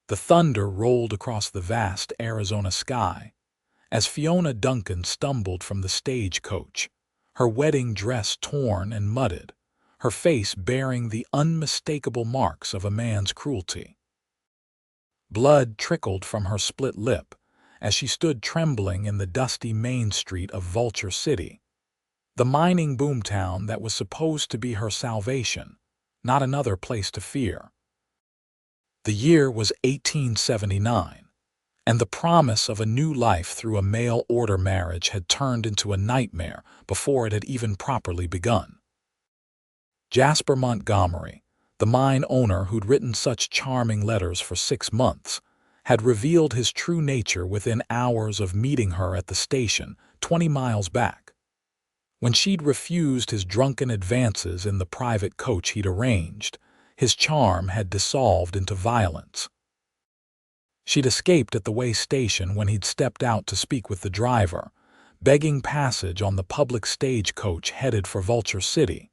The thunder rolled across the vast Arizona sky as Fiona Duncan stumbled from the stagecoach, her wedding dress torn and mudded, her face bearing the unmistakable marks of a man's cruelty. Blood trickled from her split lip as she stood trembling in the dusty main street of Vulture City, the mining boomtown that was supposed to be her salvation, not another place to fear. The year was 1879, and the promise of a new life through a mail-order marriage had turned into a nightmare before it had even properly begun. Jasper Montgomery, the mine owner who'd written such charming letters for 6 months, had revealed his true nature within hours of meeting her at the station 20 miles back. When she'd refused his drunken advances in the private coach he'd arranged, his charm had dissolved into violence. She'd escaped at the way station when he'd stepped out to speak with the driver, begging passage on the public stagecoach headed for Vulture City.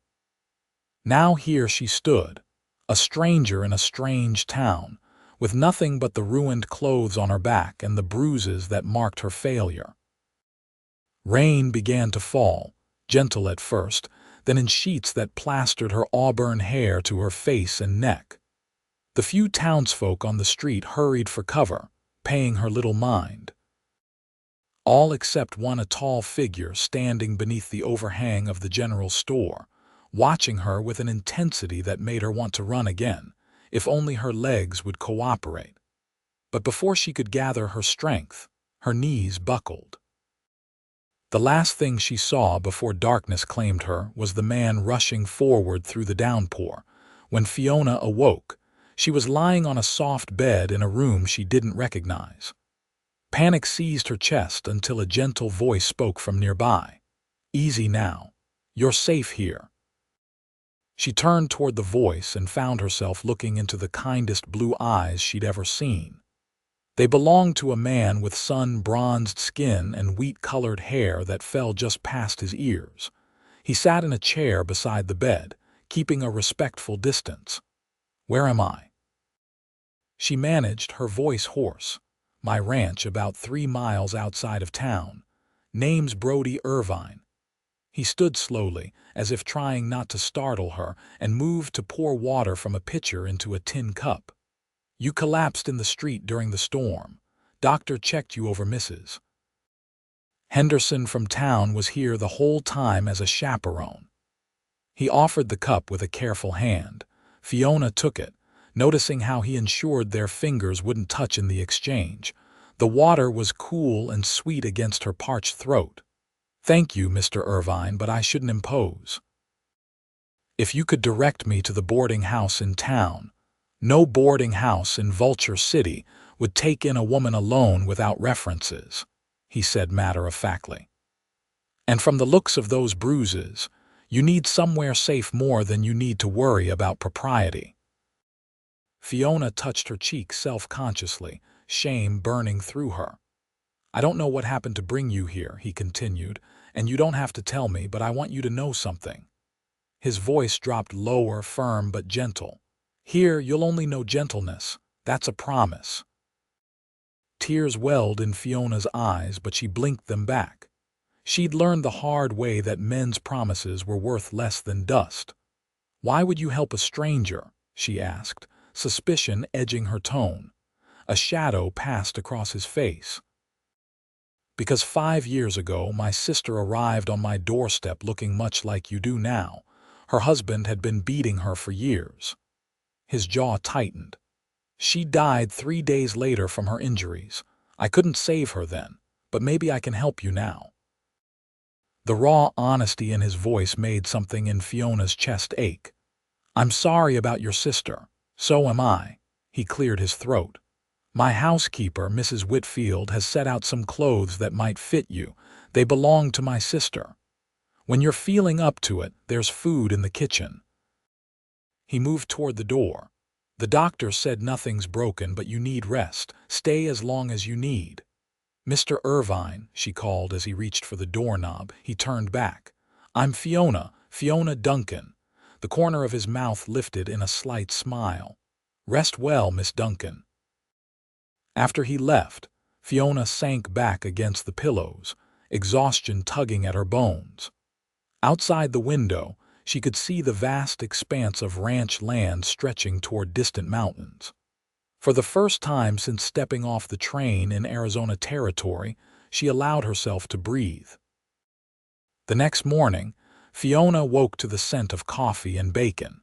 Now here she stood, a stranger in a strange town, with nothing but the ruined clothes on her back and the bruises that marked her failure. Rain began to fall, gentle at first, then in sheets that plastered her auburn hair to her face and neck. The few townsfolk on the street hurried for cover, paying her little mind. All except one, a tall figure standing beneath the overhang of the general store, watching her with an intensity that made her want to run again, if only her legs would cooperate. But before she could gather her strength, her knees buckled. The last thing she saw before darkness claimed her was the man rushing forward through the downpour. When Fiona awoke, she was lying on a soft bed in a room she didn't recognize. Panic seized her chest until a gentle voice spoke from nearby. "Easy now. You're safe here." She turned toward the voice and found herself looking into the kindest blue eyes she'd ever seen. They belonged to a man with sun-bronzed skin and wheat-colored hair that fell just past his ears. He sat in a chair beside the bed, keeping a respectful distance. "Where am I?" She managed, her voice hoarse. "My ranch about 3 miles outside of town. Name's Brody Irvine." He stood slowly, as if trying not to startle her, and moved to pour water from a pitcher into a tin cup. "You collapsed in the street during the storm. Doctor checked you over Mrs. Henderson from town was here the whole time as a chaperone." He offered the cup with a careful hand. Fiona took it, noticing how he ensured their fingers wouldn't touch in the exchange. The water was cool and sweet against her parched throat. "Thank you, Mr. Irvine, but I shouldn't impose. If you could direct me to the boarding house in town." No boarding house in Vulture City would take in a woman alone without references, he said matter-of-factly. "And from the looks of those bruises, you need somewhere safe more than you need to worry about propriety." Fiona touched her cheek self-consciously, shame burning through her. "I don't know what happened to bring you here," he continued, "and you don't have to tell me, but I want you to know something." His voice dropped lower, firm but gentle. "Here, you'll only know gentleness. That's a promise." Tears welled in Fiona's eyes, but she blinked them back. She'd learned the hard way that men's promises were worth less than dust. "Why would you help a stranger?" she asked, suspicion edging her tone. A shadow passed across his face. "Because 5 years ago my sister arrived on my doorstep looking much like you do now. Her husband had been beating her for years." His jaw tightened. "She died 3 days later from her injuries. I couldn't save her then, but maybe I can help you now." The raw honesty in his voice made something in Fiona's chest ache. "I'm sorry about your sister. So am I." He cleared his throat. "My housekeeper, Mrs. Whitfield, has set out some clothes that might fit you. They belong to my sister. When you're feeling up to it, there's food in the kitchen." He moved toward the door. "The doctor said nothing's broken, but you need rest. Stay as long as you need." "Mr. Irvine," she called as he reached for the doorknob. He turned back. "I'm Fiona Duncan." The corner of his mouth lifted in a slight smile. "Rest well, Miss Duncan." After he left, Fiona sank back against the pillows, exhaustion tugging at her bones. Outside the window, she could see the vast expanse of ranch land stretching toward distant mountains. For the first time since stepping off the train in Arizona territory, she allowed herself to breathe. The next morning, Fiona woke to the scent of coffee and bacon.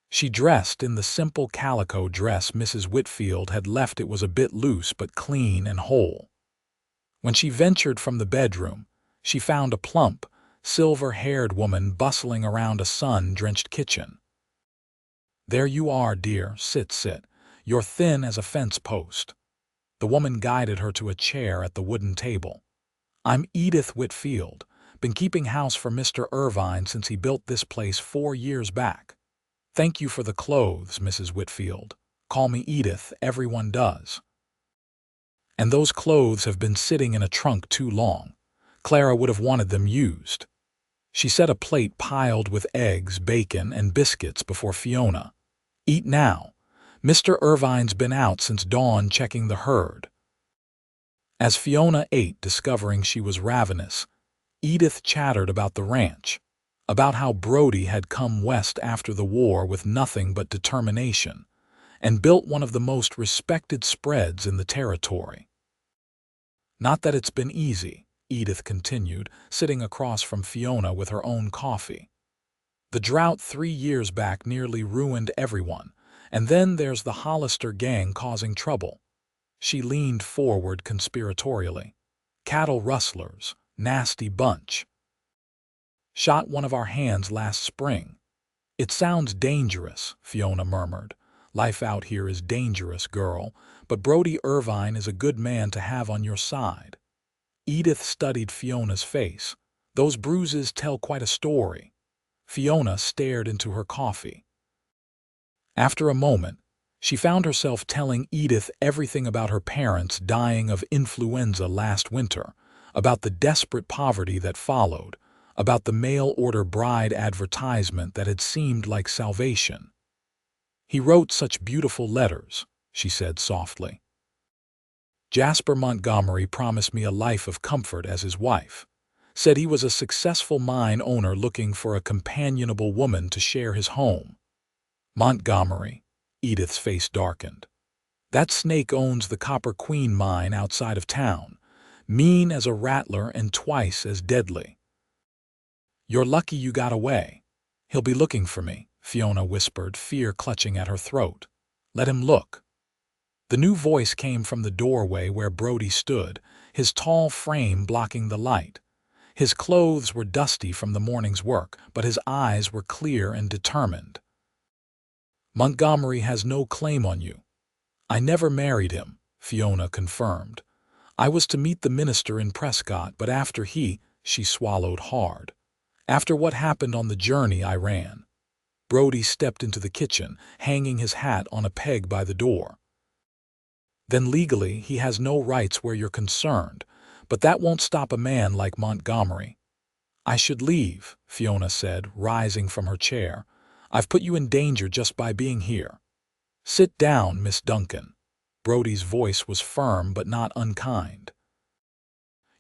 She dressed in the simple calico dress Mrs. Whitfield had left. It was a bit loose but clean and whole. When she ventured from the bedroom, she found a plump, silver-haired woman bustling around a sun-drenched kitchen. "There you are, dear. Sit. You're thin as a fence post." The woman guided her to a chair at the wooden table. "I'm Edith Whitfield. Been keeping house for Mr. Irvine since he built this place 4 years back. Thank you for the clothes, Mrs. Whitfield. Call me Edith, everyone does. And those clothes have been sitting in a trunk too long. Clara would have wanted them used." She set a plate piled with eggs, bacon, and biscuits before Fiona. "Eat now. Mr. Irvine's been out since dawn checking the herd." As Fiona ate, discovering she was ravenous, Edith chattered about the ranch, about how Brody had come west after the war with nothing but determination, and built one of the most respected spreads in the territory. "Not that it's been easy," Edith continued, sitting across from Fiona with her own coffee. "The drought 3 years back nearly ruined everyone, and then there's the Hollister gang causing trouble." She leaned forward conspiratorially. "Cattle rustlers, nasty bunch. Shot one of our hands last spring." "It sounds dangerous," Fiona murmured. "Life out here is dangerous, girl, but Brody Irvine is a good man to have on your side." Edith studied Fiona's face. "Those bruises tell quite a story." Fiona stared into her coffee. After a moment, she found herself telling Edith everything about her parents dying of influenza last winter, about the desperate poverty that followed, about the mail-order bride advertisement that had seemed like salvation. "He wrote such beautiful letters," she said softly. "Jasper Montgomery promised me a life of comfort as his wife. Said he was a successful mine owner looking for a companionable woman to share his home." "Montgomery," Edith's face darkened. "That snake owns the Copper Queen mine outside of town. Mean as a rattler and twice as deadly." "You're lucky you got away. He'll be looking for me," Fiona whispered, fear clutching at her throat. "Let him look." The new voice came from the doorway where Brody stood, his tall frame blocking the light. His clothes were dusty from the morning's work, but his eyes were clear and determined. "Montgomery has no claim on you." "I never married him," Fiona confirmed. "I was to meet the minister in Prescott, but after she swallowed hard. After what happened on the journey, I ran." Brody stepped into the kitchen, hanging his hat on a peg by the door. "Then legally he has no rights where you're concerned, but that won't stop a man like Montgomery." "I should leave," Fiona said, rising from her chair. "I've put you in danger just by being here." "Sit down, Miss Duncan." Brody's voice was firm but not unkind.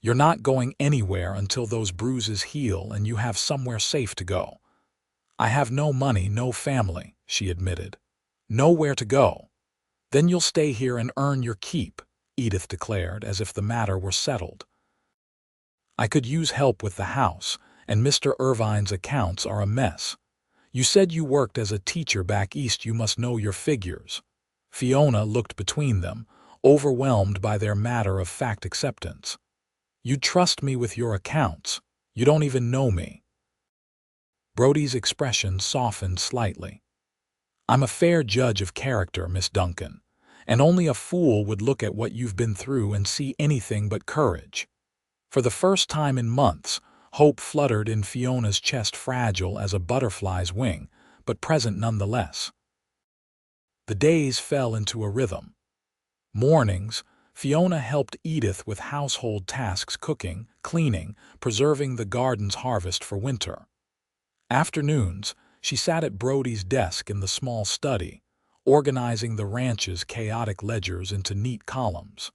"You're not going anywhere until those bruises heal and you have somewhere safe to go." "I have no money, no family," she admitted. "Nowhere to go." "Then you'll stay here and earn your keep," Edith declared, as if the matter were settled. "I could use help with the house, and Mr. Irvine's accounts are a mess. You said you worked as a teacher back east. You must know your figures." Fiona looked between them, overwhelmed by their matter-of-fact acceptance. "You'd trust me with your accounts. You don't even know me." Brody's expression softened slightly. "I'm a fair judge of character, Miss Duncan, and only a fool would look at what you've been through and see anything but courage." For the first time in months, hope fluttered in Fiona's chest, fragile as a butterfly's wing, but present nonetheless. The days fell into a rhythm. Mornings, Fiona helped Edith with household tasks, cooking, cleaning, preserving the garden's harvest for winter. Afternoons, she sat at Brody's desk in the small study, organizing the ranch's chaotic ledgers into neat columns.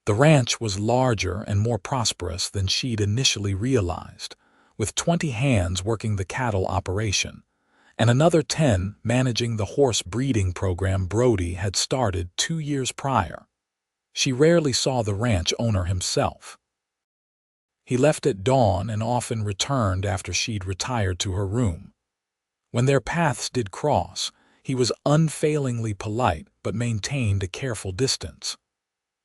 The ranch was larger and more prosperous than she'd initially realized, with 20 hands working the cattle operation, and another 10 managing the horse breeding program Brody had started 2 years prior. She rarely saw the ranch owner himself. He left at dawn and often returned after she'd retired to her room. When their paths did cross, he was unfailingly polite but maintained a careful distance.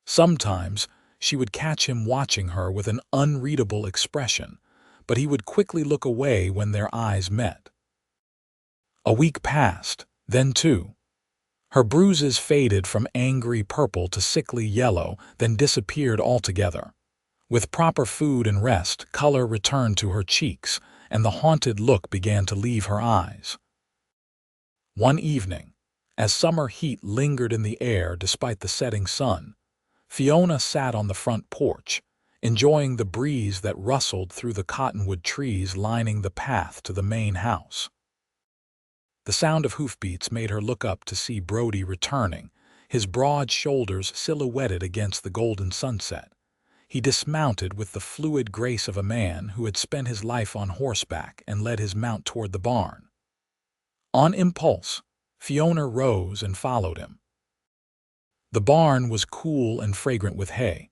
Sometimes she would catch him watching her with an unreadable expression, but he would quickly look away when their eyes met. A week passed, then two. Her bruises faded from angry purple to sickly yellow, then disappeared altogether. With proper food and rest, color returned to her cheeks, and the haunted look began to leave her eyes. One evening, as summer heat lingered in the air despite the setting sun, Fiona sat on the front porch, enjoying the breeze that rustled through the cottonwood trees lining the path to the main house. The sound of hoofbeats made her look up to see Brody returning, his broad shoulders silhouetted against the golden sunset. He dismounted with the fluid grace of a man who had spent his life on horseback and led his mount toward the barn. On impulse, Fiona rose and followed him. The barn was cool and fragrant with hay.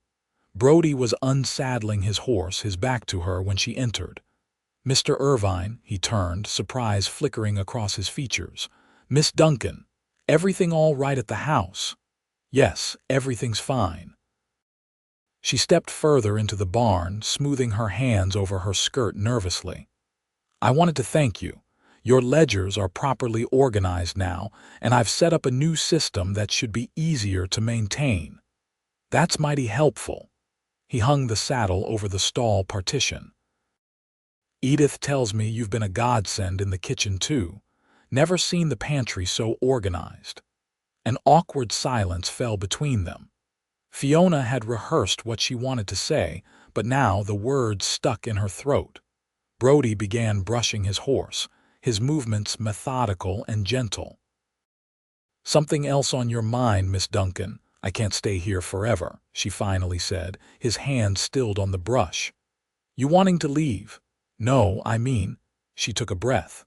Brody was unsaddling his horse, his back to her, when she entered. "Mr. Irvine," he turned, surprise flickering across his features. "Miss Duncan, everything all right at the house?" "Yes, everything's fine." She stepped further into the barn, smoothing her hands over her skirt nervously. "I wanted to thank you. Your ledgers are properly organized now, and I've set up a new system that should be easier to maintain." "That's mighty helpful." He hung the saddle over the stall partition. "Edith tells me you've been a godsend in the kitchen too. Never seen the pantry so organized." An awkward silence fell between them. Fiona had rehearsed what she wanted to say, but now the words stuck in her throat. Brody began brushing his horse, his movements methodical and gentle. "Something else on your mind, Miss Duncan? I can't stay here forever," she finally said, his hand stilled on the brush. "You wanting to leave?" "No, I mean," she took a breath.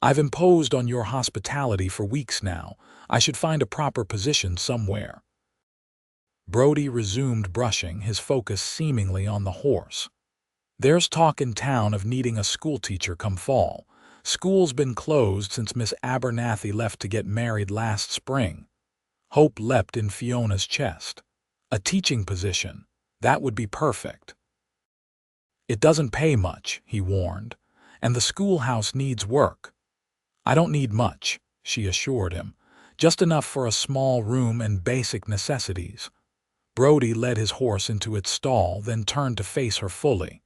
"I've imposed on your hospitality for weeks now. I should find a proper position somewhere." Brody resumed brushing, his focus seemingly on the horse. "There's talk in town of needing a schoolteacher come fall. School's been closed since Miss Abernathy left to get married last spring." Hope leapt in Fiona's chest. "A teaching position. That would be perfect." "It doesn't pay much," he warned, "and the schoolhouse needs work." "I don't need much," she assured him, "just enough for a small room and basic necessities." Brody led his horse into its stall, then turned to face her fully.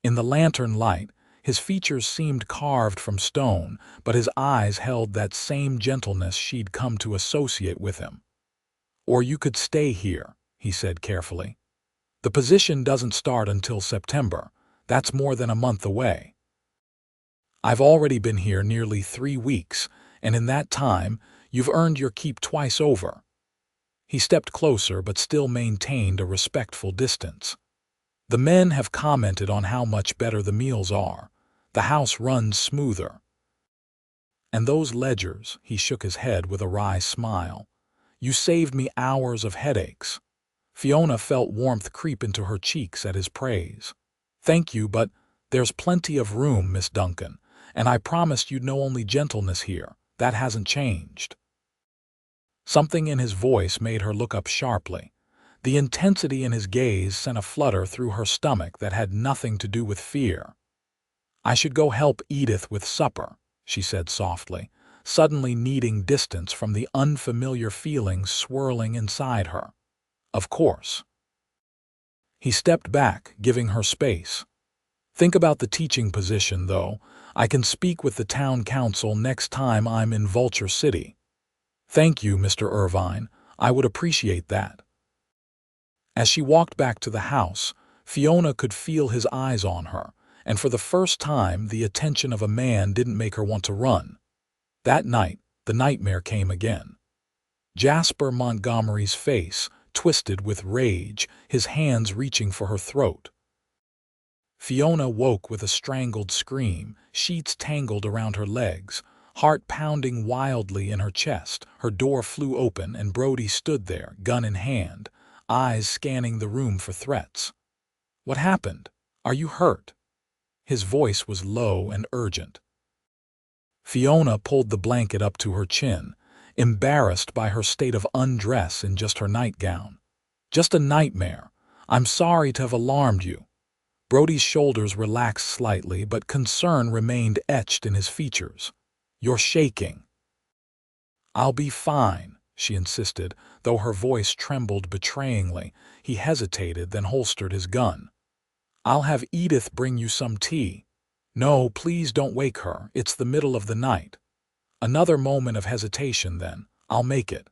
In the lantern light, his features seemed carved from stone, but his eyes held that same gentleness she'd come to associate with him. "Or you could stay here," he said carefully. "The position doesn't start until September. That's more than a month away." "I've already been here nearly 3 weeks, and in that time, you've earned your keep twice over." He stepped closer but still maintained a respectful distance. "The men have commented on how much better the meals are. The house runs smoother." "And those ledgers," he shook his head with a wry smile. "You saved me hours of headaches." Fiona felt warmth creep into her cheeks at his praise. "Thank you, but there's plenty of room, Miss Duncan, and I promised you'd know only gentleness here. That hasn't changed." Something in his voice made her look up sharply. The intensity in his gaze sent a flutter through her stomach that had nothing to do with fear. "I should go help Edith with supper," she said softly, suddenly needing distance from the unfamiliar feelings swirling inside her. "Of course." He stepped back, giving her space. "Think about the teaching position, though. I can speak with the town council next time I'm in Vulture City." "Thank you, Mr. Irvine. I would appreciate that." As she walked back to the house, Fiona could feel his eyes on her, and for the first time the attention of a man didn't make her want to run. That night, The nightmare came again. Jasper Montgomery's face twisted with rage, his hands reaching for her throat. Fiona woke with a strangled scream, sheets tangled around her legs, heart pounding wildly in her chest. Her door flew open and Brody stood there, gun in hand, eyes scanning the room for threats. "What happened? Are you hurt?" His voice was low and urgent. Fiona pulled the blanket up to her chin, embarrassed by her state of undress in just her nightgown. "Just a nightmare. I'm sorry to have alarmed you." Brody's shoulders relaxed slightly, but concern remained etched in his features. "You're shaking." "I'll be fine," she insisted, though her voice trembled betrayingly. He hesitated, then holstered his gun. "I'll have Edith bring you some tea." "No, please don't wake her. It's the middle of the night." Another moment of hesitation, then, "I'll make it."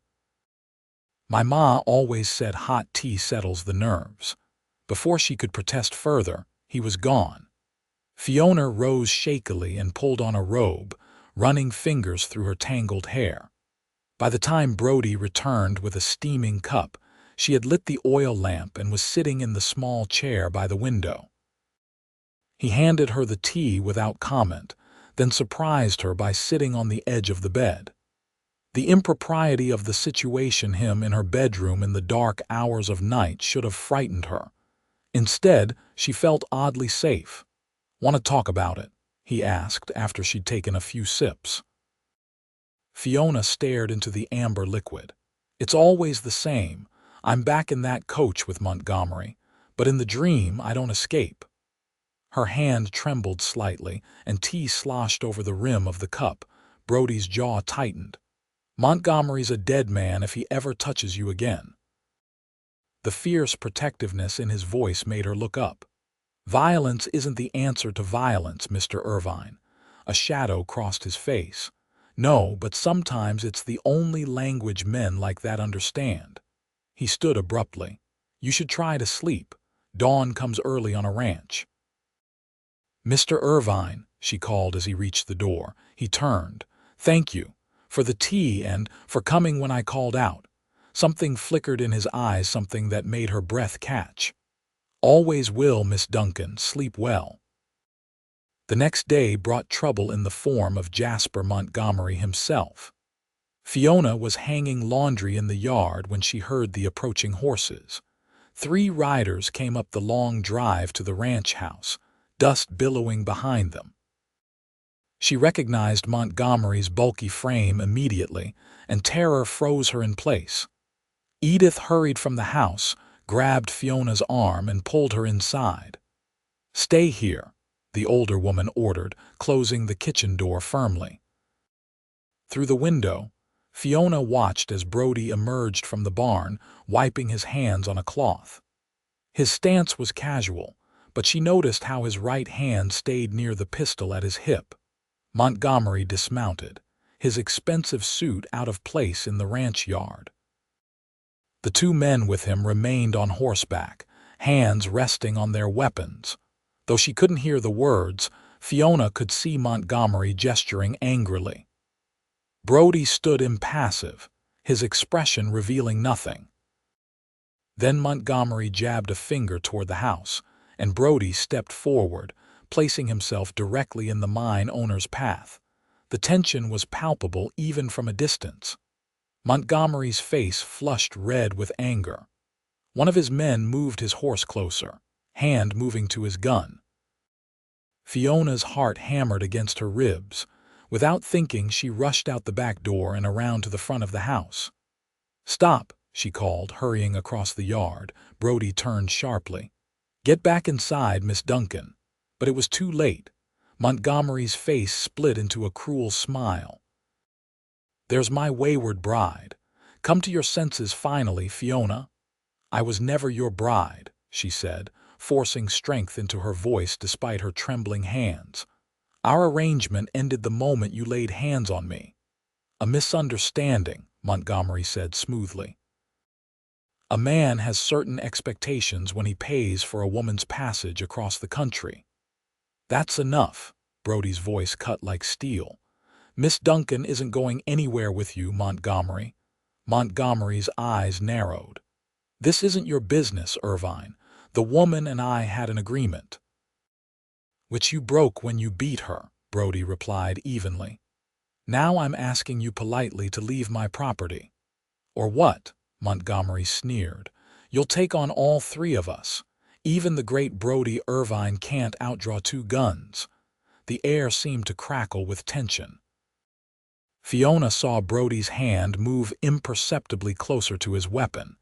"My ma always said hot tea settles the nerves." Before she could protest further, he was gone. Fiona rose shakily and pulled on a robe, running fingers through her tangled hair. By the time Brody returned with a steaming cup, she had lit the oil lamp and was sitting in the small chair by the window. He handed her the tea without comment, then surprised her by sitting on the edge of the bed. The impropriety of the situation, him in her bedroom in the dark hours of night, should have frightened her. Instead, she felt oddly safe. "Want to talk about it?" he asked after she'd taken a few sips. Fiona stared into the amber liquid. "It's always the same. I'm back in that coach with Montgomery, but in the dream I don't escape." Her hand trembled slightly, and tea sloshed over the rim of the cup. Brody's jaw tightened. "Montgomery's a dead man if he ever touches you again." The fierce protectiveness in his voice made her look up. "Violence isn't the answer to violence, Mr. Irvine." A shadow crossed his face. "No, but sometimes it's the only language men like that understand." He stood abruptly. "You should try to sleep. Dawn comes early on a ranch." "Mr. Irvine," she called as he reached the door. He turned. "Thank you. For the tea and for coming when I called out." Something flickered in his eyes, something that made her breath catch. "Always will, Miss Duncan. Sleep well." The next day brought trouble in the form of Jasper Montgomery himself. Fiona was hanging laundry in the yard when she heard the approaching horses. 3 riders came up the long drive to the ranch house, dust billowing behind them. She recognized Montgomery's bulky frame immediately, and terror froze her in place. Edith hurried from the house, grabbed Fiona's arm, and pulled her inside. "Stay here," the older woman ordered, closing the kitchen door firmly. Through the window, Fiona watched as Brody emerged from the barn, wiping his hands on a cloth. His stance was casual, but she noticed how his right hand stayed near the pistol at his hip. Montgomery dismounted, his expensive suit out of place in the ranch yard. The 2 men with him remained on horseback, hands resting on their weapons. Though she couldn't hear the words, Fiona could see Montgomery gesturing angrily. Brody stood impassive, his expression revealing nothing. Then Montgomery jabbed a finger toward the house, and Brody stepped forward, placing himself directly in the mine owner's path. The tension was palpable even from a distance. Montgomery's face flushed red with anger. One of his men moved his horse closer, hand moving to his gun. Fiona's heart hammered against her ribs. Without thinking, she rushed out the back door and around to the front of the house. "Stop," she called, hurrying across the yard. Brody turned sharply. "Get back inside, Miss Duncan." But it was too late. Montgomery's face split into a cruel smile. "There's my wayward bride. Come to your senses finally, Fiona." "I was never your bride," she said, forcing strength into her voice despite her trembling hands. "Our arrangement ended the moment you laid hands on me." "A misunderstanding," Montgomery said smoothly. "A man has certain expectations when he pays for a woman's passage across the country." "That's enough," Brody's voice cut like steel. Miss Duncan isn't going anywhere with you, Montgomery. Montgomery's eyes narrowed. This isn't your business, Irvine. The woman and I had an agreement. Which you broke when you beat her, Brody replied evenly. Now I'm asking you politely to leave my property. Or what? Montgomery sneered. You'll take on all three of us. Even the great Brody Irvine can't outdraw two guns. The air seemed to crackle with tension. Fiona saw Brody's hand move imperceptibly closer to his weapon.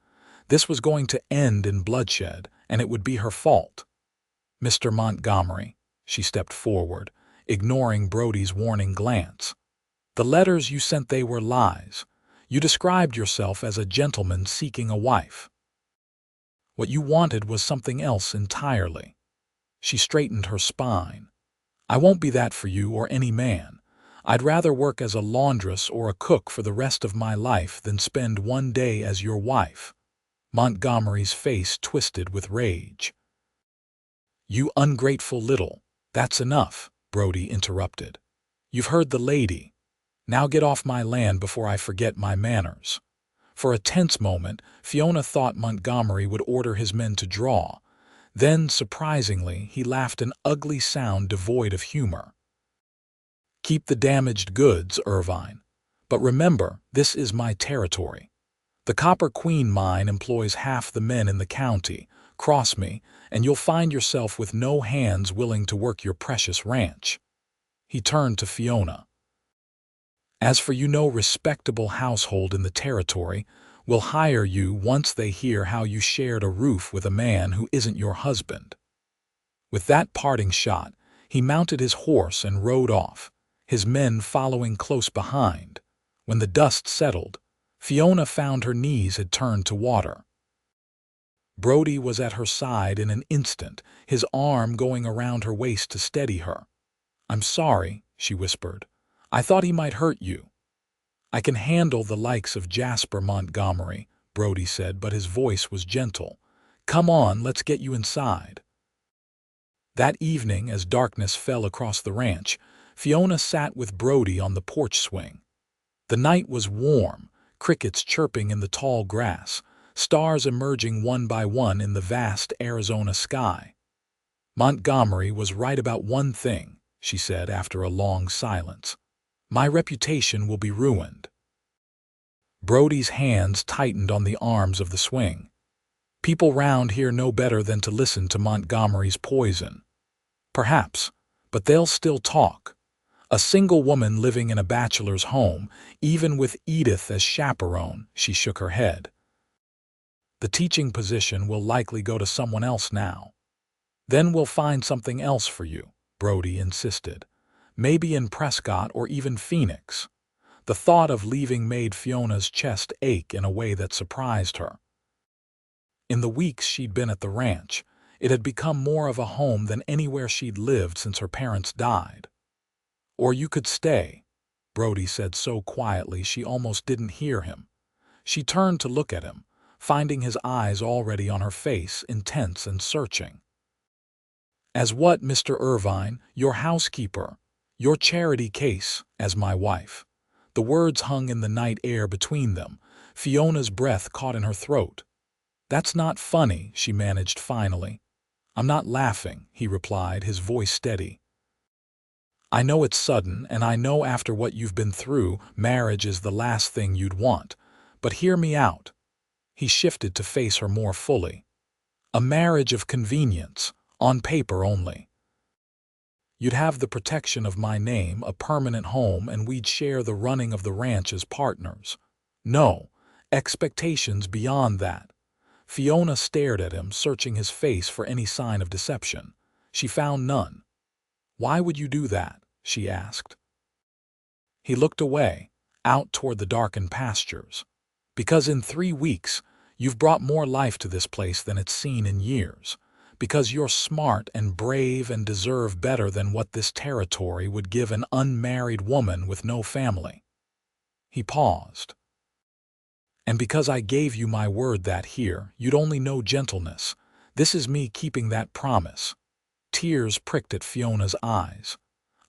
This was going to end in bloodshed, and it would be her fault. Mr. Montgomery, she stepped forward, ignoring Brody's warning glance. The letters you sent, they were lies. You described yourself as a gentleman seeking a wife. What you wanted was something else entirely. She straightened her spine. I won't be that for you or any man. I'd rather work as a laundress or a cook for the rest of my life than spend one day as your wife. Montgomery's face twisted with rage. You ungrateful little. That's enough, Brody interrupted. You've heard the lady. Now get off my land before I forget my manners. For a tense moment, Fiona thought Montgomery would order his men to draw. Then, surprisingly, he laughed an ugly sound devoid of humor. Keep the damaged goods, Irvine. But remember, this is my territory. The Copper Queen mine employs half the men in the county. Cross me, and you'll find yourself with no hands willing to work your precious ranch. He turned to Fiona. As for you, no respectable household in the territory will hire you once they hear how you shared a roof with a man who isn't your husband. With that parting shot, he mounted his horse and rode off, his men following close behind. When the dust settled, Fiona found her knees had turned to water. Brody was at her side in an instant, his arm going around her waist to steady her. I'm sorry, she whispered. I thought he might hurt you. I can handle the likes of Jasper Montgomery, Brody said, but his voice was gentle. Come on, let's get you inside. That evening, as darkness fell across the ranch, Fiona sat with Brody on the porch swing. The night was warm, crickets chirping in the tall grass, stars emerging one by one in the vast Arizona sky. Montgomery was right about one thing, she said after a long silence. My reputation will be ruined. Brody's hands tightened on the arms of the swing. People round here know better than to listen to Montgomery's poison. Perhaps, but they'll still talk. A single woman living in a bachelor's home, even with Edith as chaperone, she shook her head. The teaching position will likely go to someone else now. Then we'll find something else for you, Brody insisted. Maybe in Prescott or even Phoenix. The thought of leaving made Fiona's chest ache in a way that surprised her. In the weeks she'd been at the ranch, it had become more of a home than anywhere she'd lived since her parents died. Or you could stay, Brody said so quietly she almost didn't hear him. She turned to look at him, finding his eyes already on her face, intense and searching. As what, Mr. Irvine? Your housekeeper. Your charity case, as my wife. The words hung in the night air between them. Fiona's breath caught in her throat. That's not funny, she managed finally. I'm not laughing, he replied, his voice steady. I know it's sudden, and I know after what you've been through, marriage is the last thing you'd want. But hear me out. He shifted to face her more fully. A marriage of convenience, on paper only. You'd have the protection of my name, a permanent home, and we'd share the running of the ranch as partners. No, expectations beyond that. Fiona stared at him, searching his face for any sign of deception. She found none. Why would you do that? She asked. He looked away, out toward the darkened pastures. Because in 3 weeks, you've brought more life to this place than it's seen in years. Because you're smart and brave and deserve better than what this territory would give an unmarried woman with no family. He paused. And because I gave you my word that here, you'd only know gentleness. This is me keeping that promise. Tears pricked at Fiona's eyes.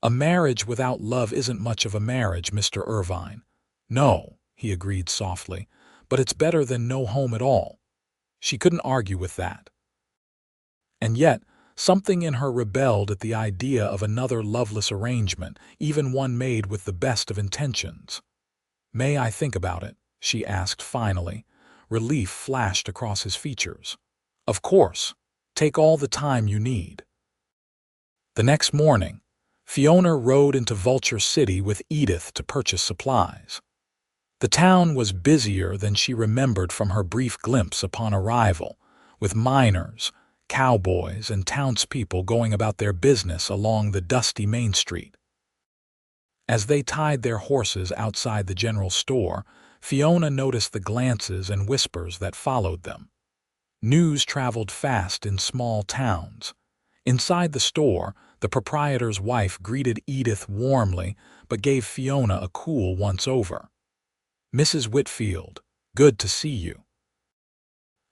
A marriage without love isn't much of a marriage, Mr. Irvine. No, he agreed softly, but it's better than no home at all. She couldn't argue with that. And yet, something in her rebelled at the idea of another loveless arrangement, even one made with the best of intentions. "May I think about it?" she asked finally. Relief flashed across his features. "Of course. Take all the time you need." The next morning, Fiona rode into Vulture City with Edith to purchase supplies. The town was busier than she remembered from her brief glimpse upon arrival, with miners, cowboys, and townspeople going about their business along the dusty main street. As they tied their horses outside the general store, Fiona noticed the glances and whispers that followed them. News traveled fast in small towns. Inside the store, the proprietor's wife greeted Edith warmly but gave Fiona a cool once-over. "Mrs. Whitfield, good to see you.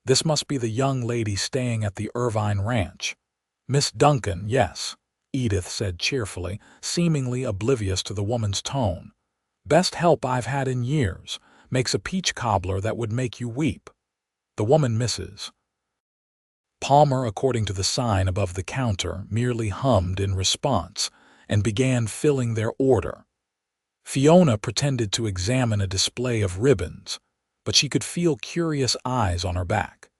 This must be the young lady staying at the Irvine Ranch." "Miss Duncan, yes," Edith said cheerfully, seemingly oblivious to the woman's tone. "Best help I've had in years. Makes a peach cobbler that would make you weep." The woman, Mrs. Palmer, according to the sign above the counter, merely hummed in response and began filling their order. Fiona pretended to examine a display of ribbons, but she could feel curious eyes on her back.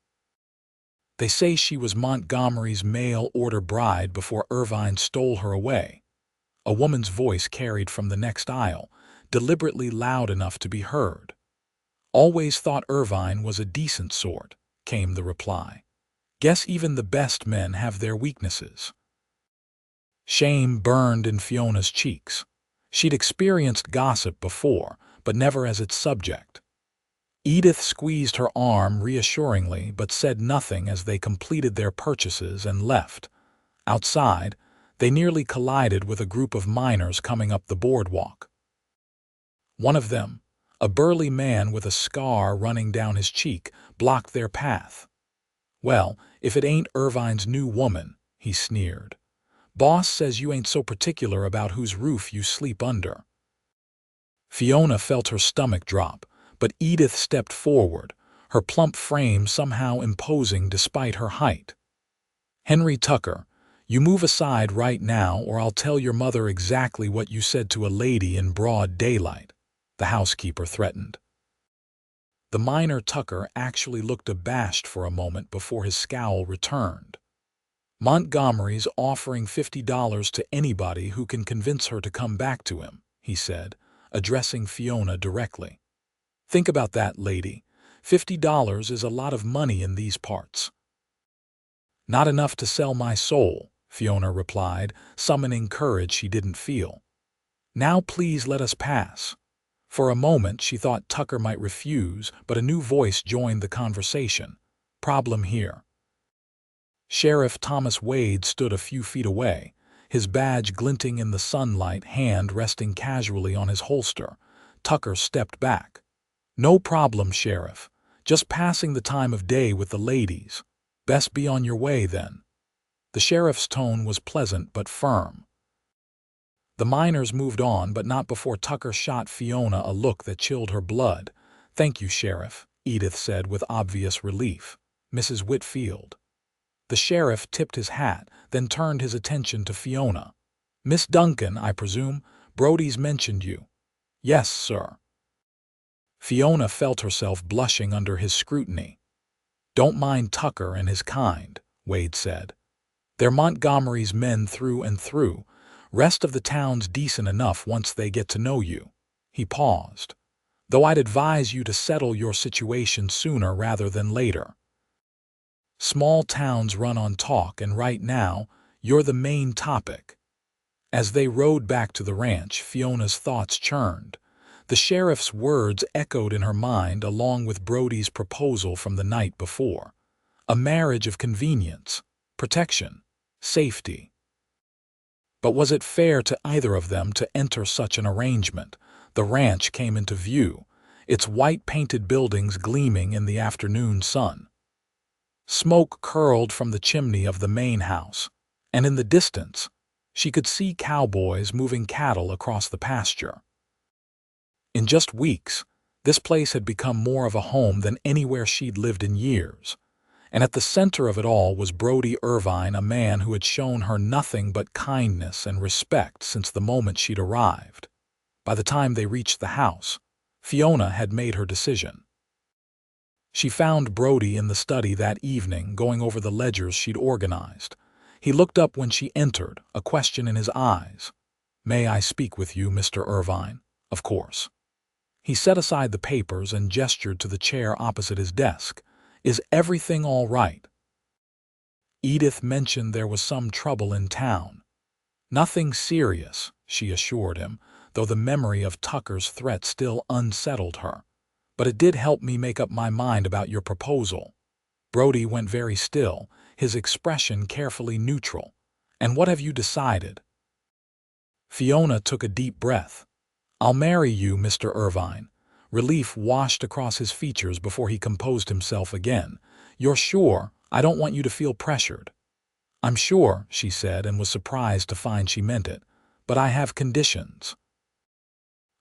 "They say she was Montgomery's mail-order bride before Irvine stole her away," a woman's voice carried from the next aisle, deliberately loud enough to be heard. "Always thought Irvine was a decent sort," came the reply. "Guess even the best men have their weaknesses." Shame burned in Fiona's cheeks. She'd experienced gossip before, but never as its subject. Edith squeezed her arm reassuringly but said nothing as they completed their purchases and left. Outside, they nearly collided with a group of miners coming up the boardwalk. One of them, a burly man with a scar running down his cheek, blocked their path. "Well, if it ain't Irvine's new woman," he sneered. "Boss says you ain't so particular about whose roof you sleep under." Fiona felt her stomach drop, but Edith stepped forward, her plump frame somehow imposing despite her height. "Henry Tucker, you move aside right now or I'll tell your mother exactly what you said to a lady in broad daylight," the housekeeper threatened. The miner Tucker actually looked abashed for a moment before his scowl returned. "Montgomery's offering $50 to anybody who can convince her to come back to him," he said, addressing Fiona directly. "Think about that, lady. $50 is a lot of money in these parts." "Not enough to sell my soul," Fiona replied, summoning courage she didn't feel. "Now please let us pass." For a moment she thought Tucker might refuse, but a new voice joined the conversation. "Problem here." Sheriff Thomas Wade stood a few feet away, his badge glinting in the sunlight, hand resting casually on his holster. Tucker stepped back. "No problem, Sheriff. Just passing the time of day with the ladies. Best be on your way, then." The sheriff's tone was pleasant but firm. The miners moved on, but not before Tucker shot Fiona a look that chilled her blood. "Thank you, Sheriff," Edith said with obvious relief. "Mrs. Whitfield." The sheriff tipped his hat, then turned his attention to Fiona. "Miss Duncan, I presume? Brody's mentioned you." "Yes, sir." Fiona felt herself blushing under his scrutiny. "Don't mind Tucker and his kind," Wade said. "They're Montgomery's men through and through. Rest of the town's decent enough once they get to know you." He paused. "Though I'd advise you to settle your situation sooner rather than later. Small towns run on talk, and right now, you're the main topic." As they rode back to the ranch, Fiona's thoughts churned. The sheriff's words echoed in her mind along with Brody's proposal from the night before. A marriage of convenience, protection, safety. But was it fair to either of them to enter such an arrangement? The ranch came into view, its white-painted buildings gleaming in the afternoon sun. Smoke curled from the chimney of the main house, and in the distance, She could see cowboys moving cattle across the pasture. In just weeks, this place had become more of a home than anywhere she'd lived in years. And at the center of it all was Brody Irvine, a man who had shown her nothing but kindness and respect since the moment she'd arrived. By the time they reached the house, Fiona had made her decision. She found Brody in the study that evening, going over the ledgers she'd organized. He looked up when she entered, a question in his eyes. "May I speak with you, Mr. Irvine?" "Of course." He set aside the papers and gestured to the chair opposite his desk. "Is everything all right?" Edith mentioned there was some trouble in town. "Nothing serious," she assured him, though the memory of Tucker's threat still unsettled her. "But it did help me make up my mind about your proposal." Brody went very still, his expression carefully neutral. "And what have you decided?" Fiona took a deep breath. "I'll marry you, Mr. Irvine." Relief washed across his features before he composed himself again. "You're sure? I don't want you to feel pressured." "I'm sure," she said, and was surprised to find she meant it. "But I have conditions."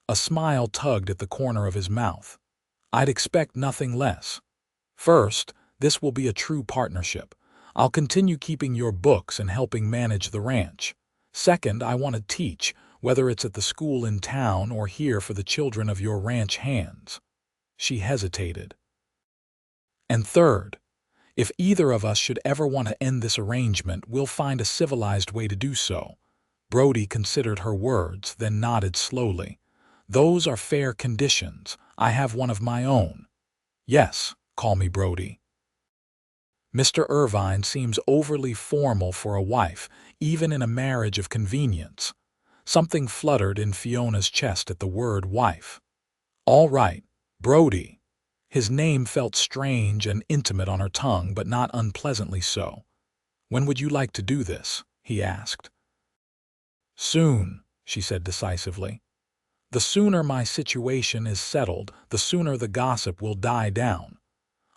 A smile tugged at the corner of his mouth. "I'd expect nothing less. First, this will be a true partnership. I'll continue keeping your books and helping manage the ranch. Second, I want to teach, whether it's at the school in town or here for the children of your ranch hands." She hesitated. "And third, if either of us should ever want to end this arrangement, we'll find a civilized way to do so." Brody considered her words, then nodded slowly. "Those are fair conditions. I have one of my own." "Yes, call me Brody." Mr. Irvine seems overly formal for a wife, even in a marriage of convenience. Something fluttered in Fiona's chest at the word wife. "All right, Brody." His name felt strange and intimate on her tongue, but not unpleasantly so. "When would you like to do this?" he asked. "Soon," she said decisively. "The sooner my situation is settled, the sooner the gossip will die down."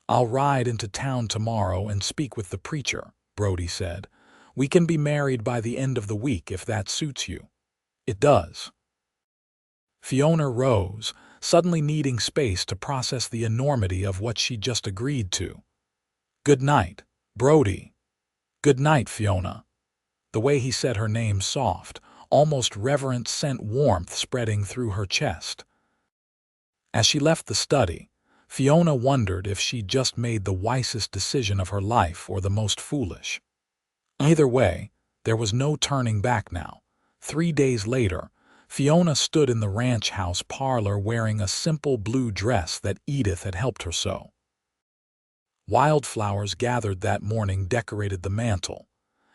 "I'll ride into town tomorrow and speak with the preacher," Brody said. "We can be married by the end of the week if that suits you." "It does." Fiona rose, suddenly needing space to process the enormity of what she'd just agreed to. "Good night, Brody." "Good night, Fiona." The way he said her name soft, almost reverent, sent warmth spreading through her chest. As she left the study, Fiona wondered if she'd just made the wisest decision of her life or the most foolish. Either way, there was no turning back now. 3 days later, Fiona stood in the ranch house parlor wearing a simple blue dress that Edith had helped her sew. Wildflowers gathered that morning decorated the mantel,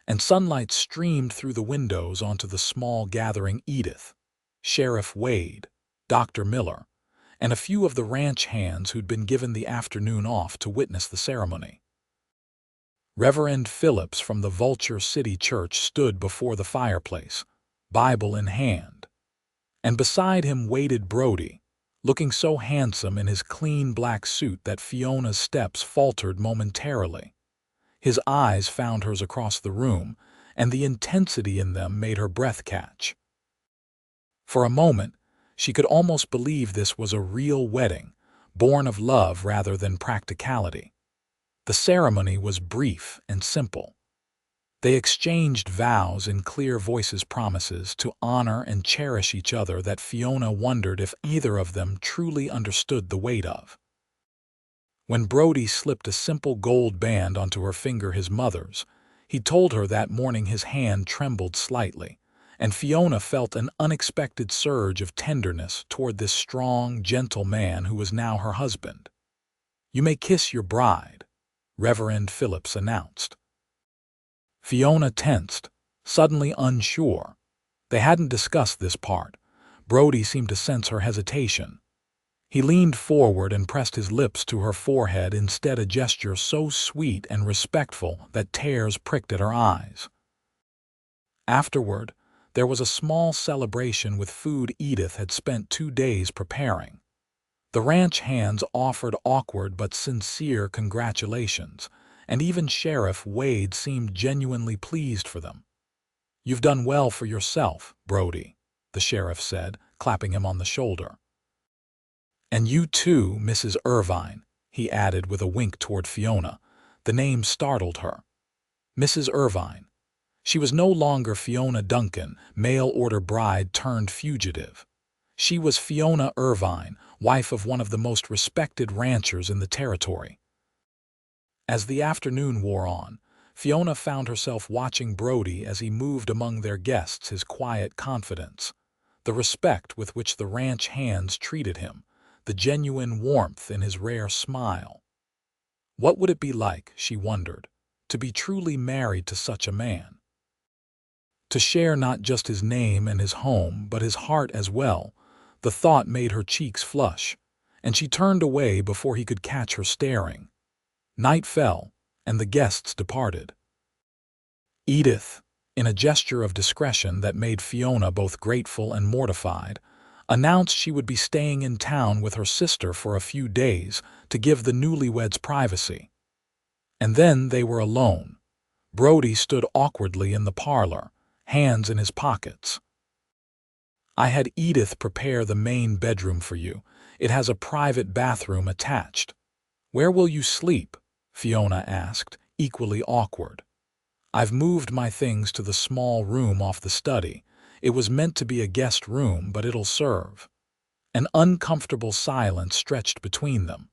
and sunlight streamed through the windows onto the small gathering. Edith, Sheriff Wade, Dr. Miller, and a few of the ranch hands who'd been given the afternoon off to witness the ceremony. Reverend Phillips from the Vulture City Church stood before the fireplace, Bible in hand. And beside him waited Brody, looking so handsome in his clean black suit that Fiona's steps faltered momentarily. His eyes found hers across the room, and the intensity in them made her breath catch. For a moment, she could almost believe this was a real wedding, born of love rather than practicality. The ceremony was brief and simple. They exchanged vows in clear voices, promises to honor and cherish each other that Fiona wondered if either of them truly understood the weight of. When Brody slipped a simple gold band onto her finger, his mother's, he told her that morning his hand trembled slightly, and Fiona felt an unexpected surge of tenderness toward this strong, gentle man who was now her husband. "You may kiss your bride," Reverend Phillips announced. Fiona tensed, suddenly unsure. They hadn't discussed this part. Brody seemed to sense her hesitation. He leaned forward and pressed his lips to her forehead, instead a gesture so sweet and respectful that tears pricked at her eyes. Afterward, there was a small celebration with food Edith had spent 2 days preparing. The ranch hands offered awkward but sincere congratulations, and even Sheriff Wade seemed genuinely pleased for them. "You've done well for yourself, Brody," the sheriff said, clapping him on the shoulder. "And you too, Mrs. Irvine," he added with a wink toward Fiona. The name startled her. Mrs. Irvine. She was no longer Fiona Duncan, mail-order bride turned fugitive. She was Fiona Irvine, wife of one of the most respected ranchers in the territory. As the afternoon wore on, Fiona found herself watching Brody as he moved among their guests, his quiet confidence, the respect with which the ranch hands treated him, the genuine warmth in his rare smile. What would it be like, she wondered, to be truly married to such a man? To share not just his name and his home, but his heart as well. The thought made her cheeks flush, and she turned away before he could catch her staring. Night fell, and the guests departed. Edith, in a gesture of discretion that made Fiona both grateful and mortified, announced she would be staying in town with her sister for a few days to give the newlyweds privacy. And then they were alone. Brody stood awkwardly in the parlor, hands in his pockets. "I had Edith prepare the main bedroom for you. It has a private bathroom attached." "Where will you sleep?" Fiona asked, equally awkward. "I've moved my things to the small room off the study. It was meant to be a guest room, but it'll serve." An uncomfortable silence stretched between them.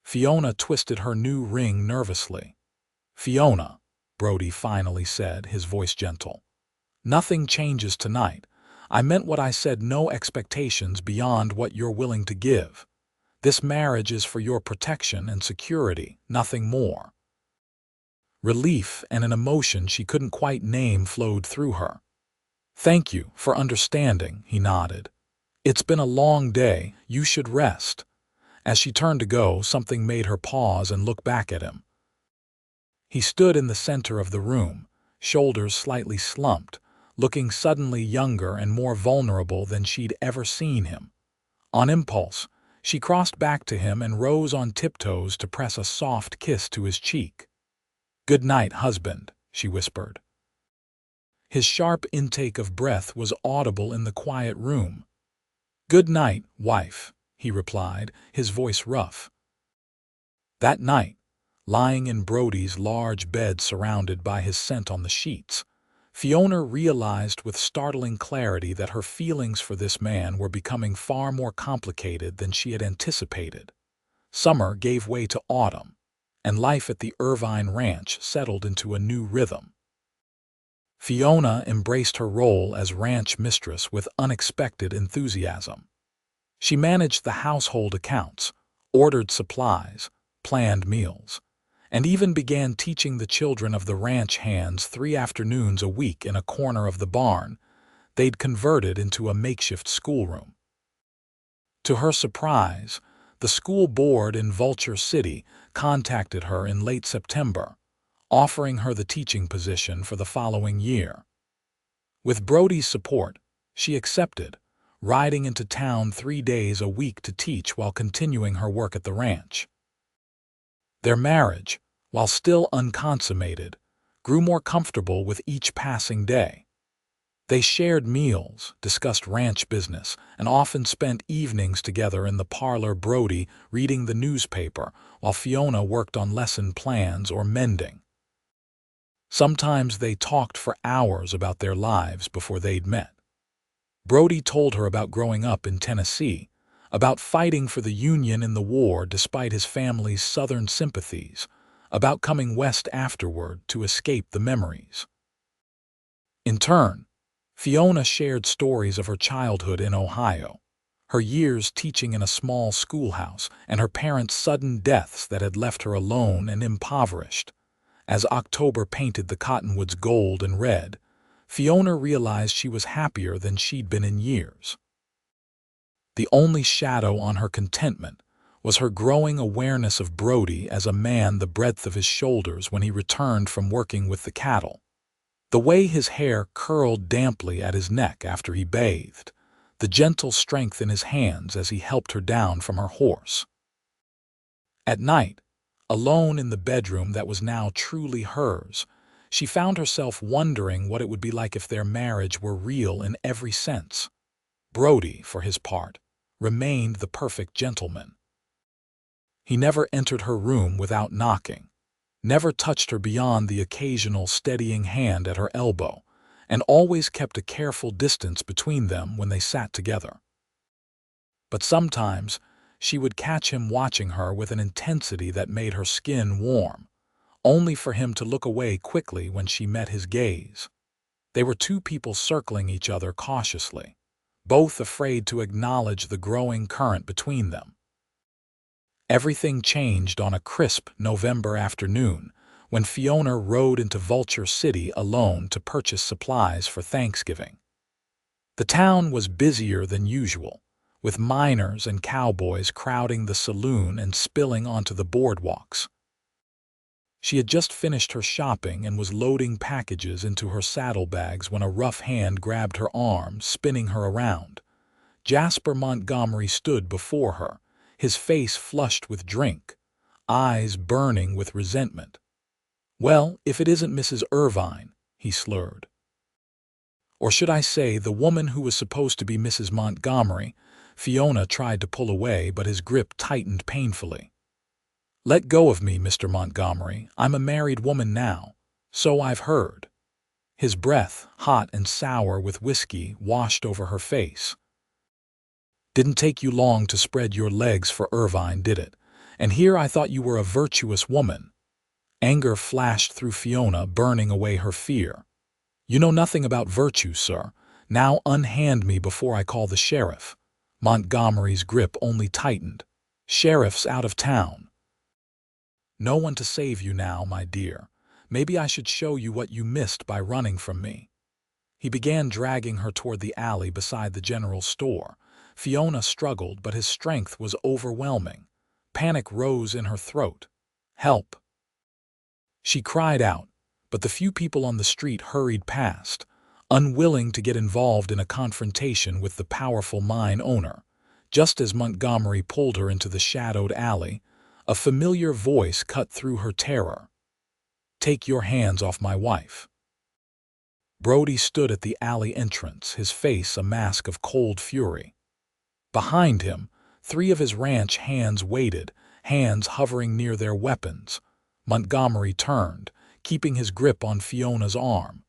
Fiona twisted her new ring nervously. "Fiona," Brody finally said, his voice gentle, "nothing changes tonight. I meant what I said, no expectations beyond what you're willing to give. This marriage is for your protection and security, nothing more." Relief and an emotion she couldn't quite name flowed through her. "Thank you for understanding," he nodded. "It's been a long day. You should rest." As she turned to go, something made her pause and look back at him. He stood in the center of the room, shoulders slightly slumped, looking suddenly younger and more vulnerable than she'd ever seen him. On impulse, she crossed back to him and rose on tiptoes to press a soft kiss to his cheek. "Good night, husband," she whispered. His sharp intake of breath was audible in the quiet room. "Good night, wife," he replied, his voice rough. That night, lying in Brody's large bed surrounded by his scent on the sheets, Fiona realized with startling clarity that her feelings for this man were becoming far more complicated than she had anticipated. Summer gave way to autumn, and life at the Irvine ranch settled into a new rhythm. Fiona embraced her role as ranch mistress with unexpected enthusiasm. She managed the household accounts, ordered supplies, planned meals, and even began teaching the children of the ranch hands 3 afternoons a week in a corner of the barn they'd converted into a makeshift schoolroom. To her surprise, the school board in Vulture City contacted her in late September, offering her the teaching position for the following year. With Brody's support, she accepted, riding into town 3 days a week to teach while continuing her work at the ranch. Their marriage, while still unconsummated, grew more comfortable with each passing day. They shared meals, discussed ranch business, and often spent evenings together in the parlor, Brody reading the newspaper while Fiona worked on lesson plans or mending. Sometimes they talked for hours about their lives before they'd met. Brody told her about growing up in Tennessee, about fighting for the Union in the war despite his family's Southern sympathies, about coming west afterward to escape the memories. In turn, Fiona shared stories of her childhood in Ohio, her years teaching in a small schoolhouse, and her parents' sudden deaths that had left her alone and impoverished. As October painted the cottonwoods gold and red, Fiona realized she was happier than she'd been in years. The only shadow on her contentment was her growing awareness of Brody as a man the breadth of his shoulders when he returned from working with the cattle. The way his hair curled damply at his neck after he bathed, the gentle strength in his hands as he helped her down from her horse. At night, alone in the bedroom that was now truly hers, She found herself wondering what it would be like if their marriage were real in every sense. Brody, for his part, remained the perfect gentleman. He never entered her room without knocking, never touched her beyond the occasional steadying hand at her elbow, and always kept a careful distance between them when they sat together. But sometimes she would catch him watching her with an intensity that made her skin warm, only for him to look away quickly when she met his gaze. They were two people circling each other cautiously, both afraid to acknowledge the growing current between them. Everything changed on a crisp November afternoon when Fiona rode into Vulture City alone to purchase supplies for Thanksgiving. The town was busier than usual, with miners and cowboys crowding the saloon and spilling onto the boardwalks. She had just finished her shopping and was loading packages into her saddlebags when a rough hand grabbed her arm, spinning her around. Jasper Montgomery stood before her, his face flushed with drink, eyes burning with resentment. "Well, if it isn't Mrs. Irvine," he slurred. "Or should I say the woman who was supposed to be Mrs. Montgomery?" Fiona tried to pull away, but his grip tightened painfully. "Let go of me, Mr. Montgomery. I'm a married woman now. So I've heard." His breath, hot and sour with whiskey, washed over her face. "Didn't take you long to spread your legs for Irvine, did it? And here I thought you were a virtuous woman." Anger flashed through Fiona, burning away her fear. "You know nothing about virtue, sir. Now unhand me before I call the sheriff." Montgomery's grip only tightened. "Sheriff's out of town." "No one to save you now, my dear. Maybe I should show you what you missed by running from me." He began dragging her toward the alley beside the general store. Fiona struggled, but his strength was overwhelming. Panic rose in her throat. "Help!" She cried out, but the few people on the street hurried past, unwilling to get involved in a confrontation with the powerful mine owner. Just as Montgomery pulled her into the shadowed alley, a familiar voice cut through her terror. "Take your hands off my wife." Brody stood at the alley entrance, his face a mask of cold fury. Behind him, three of his ranch hands waited, hands hovering near their weapons. Montgomery turned, keeping his grip on Fiona's arm.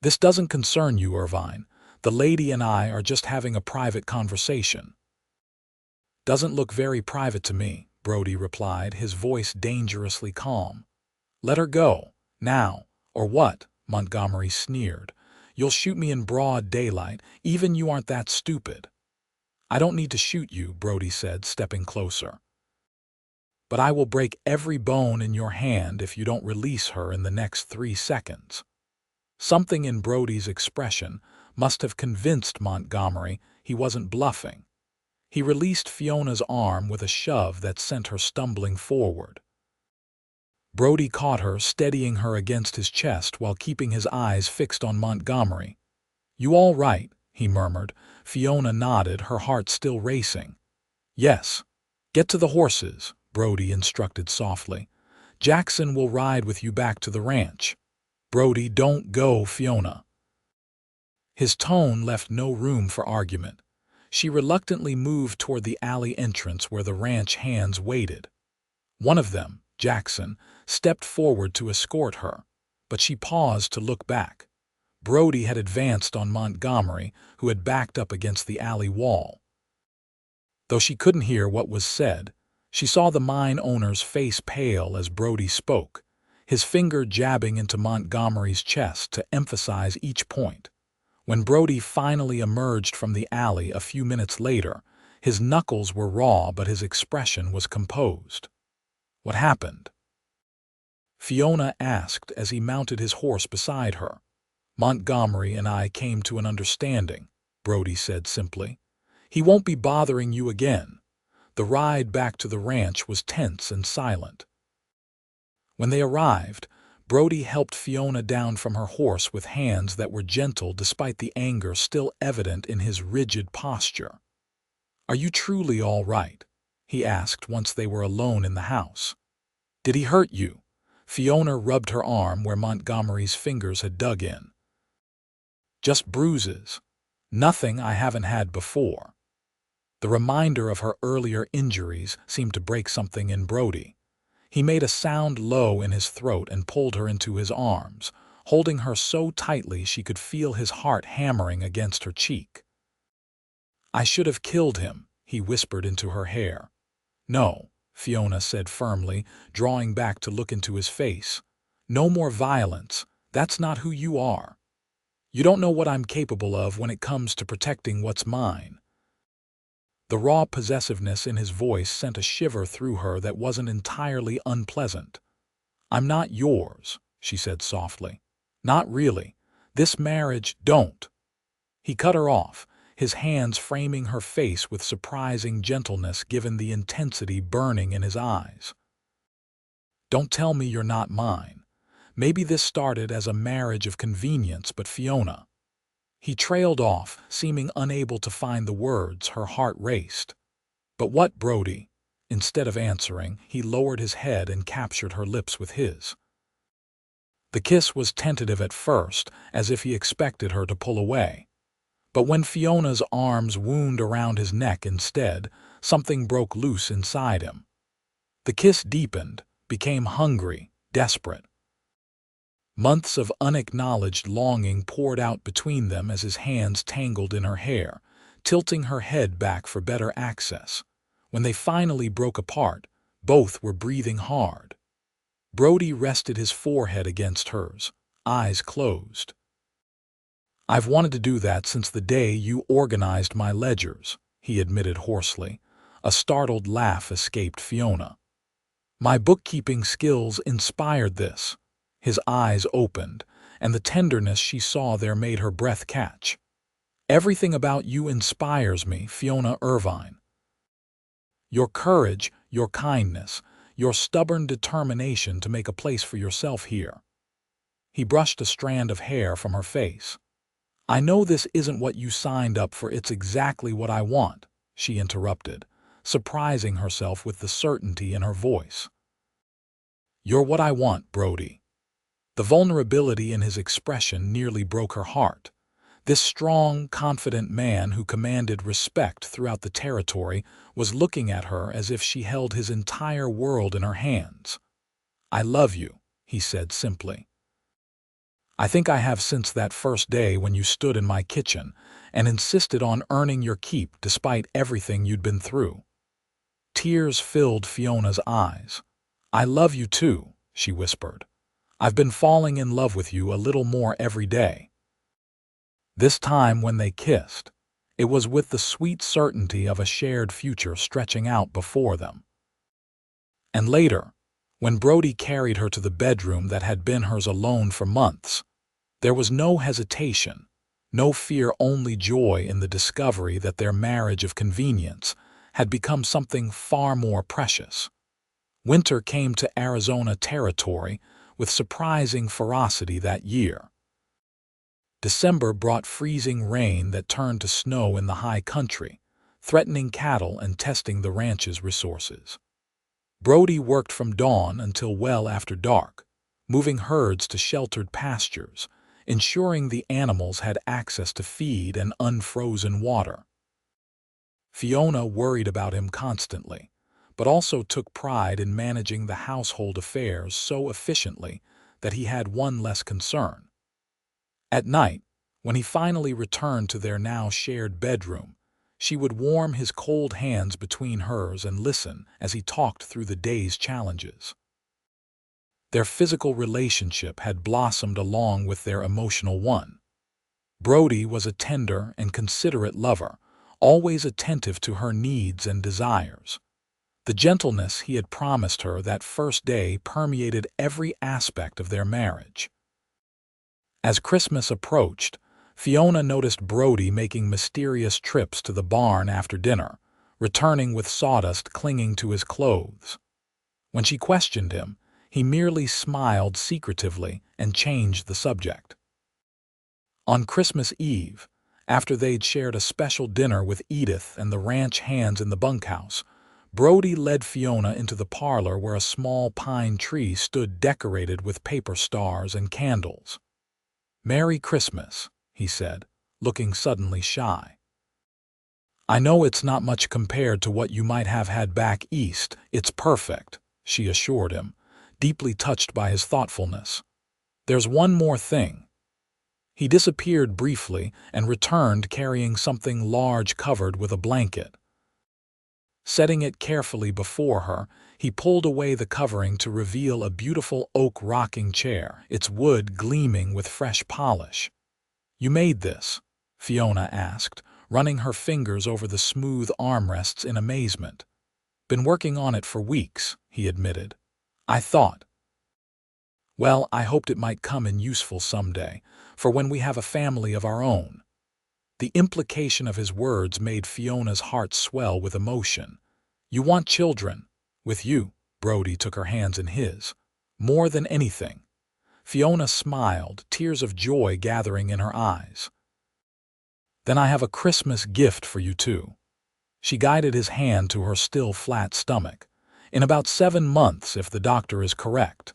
"This doesn't concern you, Irvine. The lady and I are just having a private conversation." "Doesn't look very private to me," Brody replied, his voice dangerously calm. "Let her go, now, or what?" Montgomery sneered. "You'll shoot me in broad daylight, even you aren't that stupid." "I don't need to shoot you," Brody said, stepping closer. "But I will break every bone in your hand if you don't release her in the next 3 seconds." Something in Brody's expression must have convinced Montgomery he wasn't bluffing. He released Fiona's arm with a shove that sent her stumbling forward. Brody caught her, steadying her against his chest while keeping his eyes fixed on Montgomery. "You all right?" he murmured. Fiona nodded, her heart still racing. "Yes. Get to the horses," Brody instructed softly. "Jackson will ride with you back to the ranch." "Brody, don't go, Fiona." His tone left no room for argument. She reluctantly moved toward the alley entrance where the ranch hands waited. One of them, Jackson, stepped forward to escort her, but she paused to look back. Brody had advanced on Montgomery, who had backed up against the alley wall. Though she couldn't hear what was said, she saw the mine owner's face pale as Brody spoke, his finger jabbing into Montgomery's chest to emphasize each point. When Brody finally emerged from the alley a few minutes later, his knuckles were raw but his expression was composed. "What happened?" Fiona asked as he mounted his horse beside her. "Montgomery and I came to an understanding," Brody said simply. "He won't be bothering you again." The ride back to the ranch was tense and silent. When they arrived, Brody helped Fiona down from her horse with hands that were gentle despite the anger still evident in his rigid posture. "Are you truly all right?" he asked once they were alone in the house. "Did he hurt you?" Fiona rubbed her arm where Montgomery's fingers had dug in. Just bruises. Nothing I haven't had before. The reminder of her earlier injuries seemed to break something in Brody. He made a sound low in his throat and pulled her into his arms, holding her so tightly she could feel his heart hammering against her cheek. "I should have killed him," he whispered into her hair. "No," Fiona said firmly, drawing back to look into his face. "No more violence. That's not who you are. You don't know what I'm capable of when it comes to protecting what's mine." The raw possessiveness in his voice sent a shiver through her that wasn't entirely unpleasant. "I'm not yours," she said softly. "Not really. This marriage, don't." He cut her off, his hands framing her face with surprising gentleness given the intensity burning in his eyes. "Don't tell me you're not mine. Maybe this started as a marriage of convenience, but Fiona—" He trailed off, seeming unable to find the words. Her heart raced. "But what, Brody?" Instead of answering, he lowered his head and captured her lips with his. The kiss was tentative at first, as if he expected her to pull away. But when Fiona's arms wound around his neck instead, something broke loose inside him. The kiss deepened, became hungry, desperate. Months of unacknowledged longing poured out between them as his hands tangled in her hair, tilting her head back for better access. When they finally broke apart, both were breathing hard. Brody rested his forehead against hers, eyes closed. "I've wanted to do that since the day you organized my ledgers," he admitted hoarsely. A startled laugh escaped Fiona. "My bookkeeping skills inspired this." His eyes opened, and the tenderness she saw there made her breath catch. "Everything about you inspires me, Fiona Irvine. Your courage, your kindness, your stubborn determination to make a place for yourself here." He brushed a strand of hair from her face. "I know this isn't what you signed up for. It's exactly what I want," she interrupted, surprising herself with the certainty in her voice. "You're what I want, Brody." The vulnerability in his expression nearly broke her heart. This strong, confident man who commanded respect throughout the territory was looking at her as if she held his entire world in her hands. "I love you," he said simply. "I think I have since that first day when you stood in my kitchen and insisted on earning your keep despite everything you'd been through." Tears filled Fiona's eyes. "I love you too," she whispered. "I've been falling in love with you a little more every day." This time when they kissed, it was with the sweet certainty of a shared future stretching out before them. And later, when Brody carried her to the bedroom that had been hers alone for months, there was no hesitation, no fear, only joy in the discovery that their marriage of convenience had become something far more precious. Winter came to Arizona territory with surprising ferocity that year. December brought freezing rain that turned to snow in the high country, threatening cattle and testing the ranch's resources. Brody worked from dawn until well after dark, moving herds to sheltered pastures, ensuring the animals had access to feed and unfrozen water. Fiona worried about him constantly, but also took pride in managing the household affairs so efficiently that he had one less concern. At night, when he finally returned to their now shared bedroom, she would warm his cold hands between hers and listen as he talked through the day's challenges. Their physical relationship had blossomed along with their emotional one. Brody was a tender and considerate lover, always attentive to her needs and desires. The gentleness he had promised her that first day permeated every aspect of their marriage. As Christmas approached, Fiona noticed Brody making mysterious trips to the barn after dinner, returning with sawdust clinging to his clothes. When she questioned him, he merely smiled secretively and changed the subject. On Christmas Eve, after they'd shared a special dinner with Edith and the ranch hands in the bunkhouse, Brody led Fiona into the parlor where a small pine tree stood decorated with paper stars and candles. "Merry Christmas," he said, looking suddenly shy. "I know it's not much compared to what you might have had back east. It's perfect," she assured him, deeply touched by his thoughtfulness. "There's one more thing." He disappeared briefly and returned carrying something large covered with a blanket. Setting it carefully before her, he pulled away the covering to reveal a beautiful oak rocking chair, its wood gleaming with fresh polish. "You made this?" Fiona asked, running her fingers over the smooth armrests in amazement. "Been working on it for weeks," he admitted. "I thought, well, I hoped it might come in useful someday, for when we have a family of our own." The implication of his words made Fiona's heart swell with emotion. "You want children? With you?" Brody took her hands in his. "More than anything." Fiona smiled, tears of joy gathering in her eyes. "Then I have a Christmas gift for you too." She guided his hand to her still flat stomach. "In about 7 months, if the doctor is correct."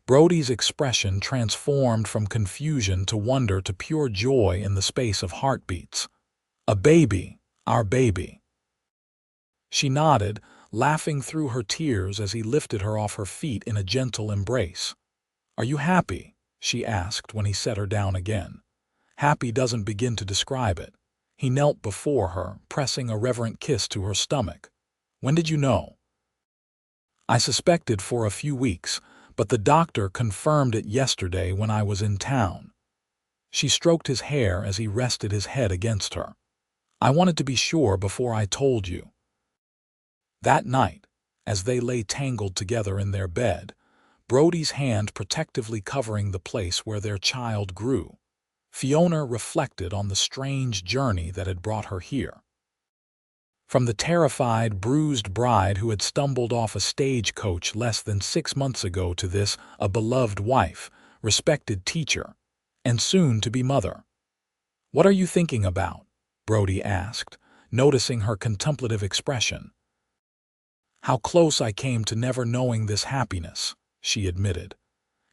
Brody's expression transformed from confusion to wonder to pure joy in the space of heartbeats. "A baby, our baby." She nodded, laughing through her tears as he lifted her off her feet in a gentle embrace. "Are you happy?" she asked when he set her down again. Happy doesn't begin to describe it. He knelt before her, pressing a reverent kiss to her stomach. "When did you know?" "I suspected for a few weeks, but the doctor confirmed it yesterday when I was in town." She stroked his hair as he rested his head against her. "I wanted to be sure before I told you." That night, as they lay tangled together in their bed, Brody's hand protectively covering the place where their child grew, Fiona reflected on the strange journey that had brought her here. From the terrified, bruised bride who had stumbled off a stagecoach less than 6 months ago to this, a beloved wife, respected teacher, and soon-to-be mother. "What are you thinking about?" Brody asked, noticing her contemplative expression. "How close I came to never knowing this happiness," she admitted.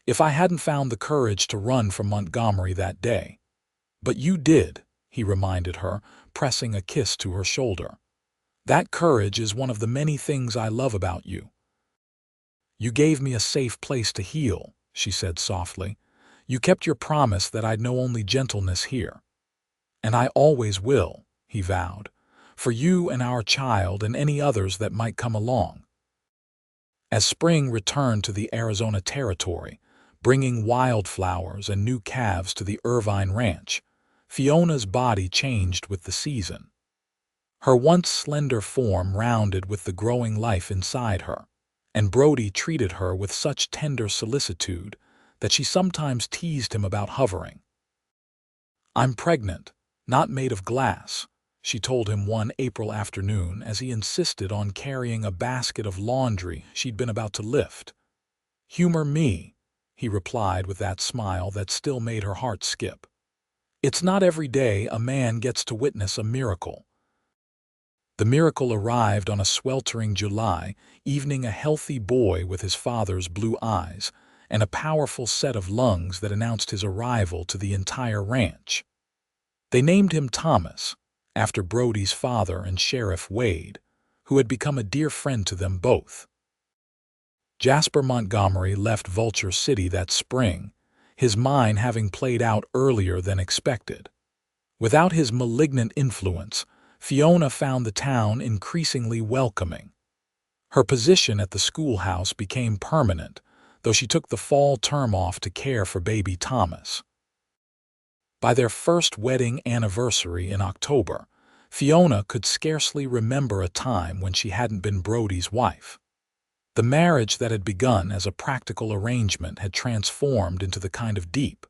"If I hadn't found the courage to run from Montgomery that day." "But you did," he reminded her, pressing a kiss to her shoulder. "That courage is one of the many things I love about you." "You gave me a safe place to heal," she said softly. "You kept your promise that I'd know only gentleness here." "And I always will," he vowed, "for you and our child and any others that might come along." As spring returned to the Arizona territory, bringing wildflowers and new calves to the Irvine ranch, Fiona's body changed with the season. Her once slender form rounded with the growing life inside her, and Brody treated her with such tender solicitude that she sometimes teased him about hovering. "I'm pregnant, not made of glass," she told him one April afternoon as he insisted on carrying a basket of laundry she'd been about to lift. "Humor me," he replied with that smile that still made her heart skip. "It's not every day a man gets to witness a miracle." The miracle arrived on a sweltering July evening, a healthy boy with his father's blue eyes and a powerful set of lungs that announced his arrival to the entire ranch. They named him Thomas, after Brody's father and Sheriff Wade, who had become a dear friend to them both. Jasper Montgomery left Vulture City that spring, his mind having played out earlier than expected. Without his malignant influence, Fiona found the town increasingly welcoming. Her position at the schoolhouse became permanent, though she took the fall term off to care for baby Thomas. By their first wedding anniversary in October, Fiona could scarcely remember a time when she hadn't been Brody's wife. The marriage that had begun as a practical arrangement had transformed into the kind of deep,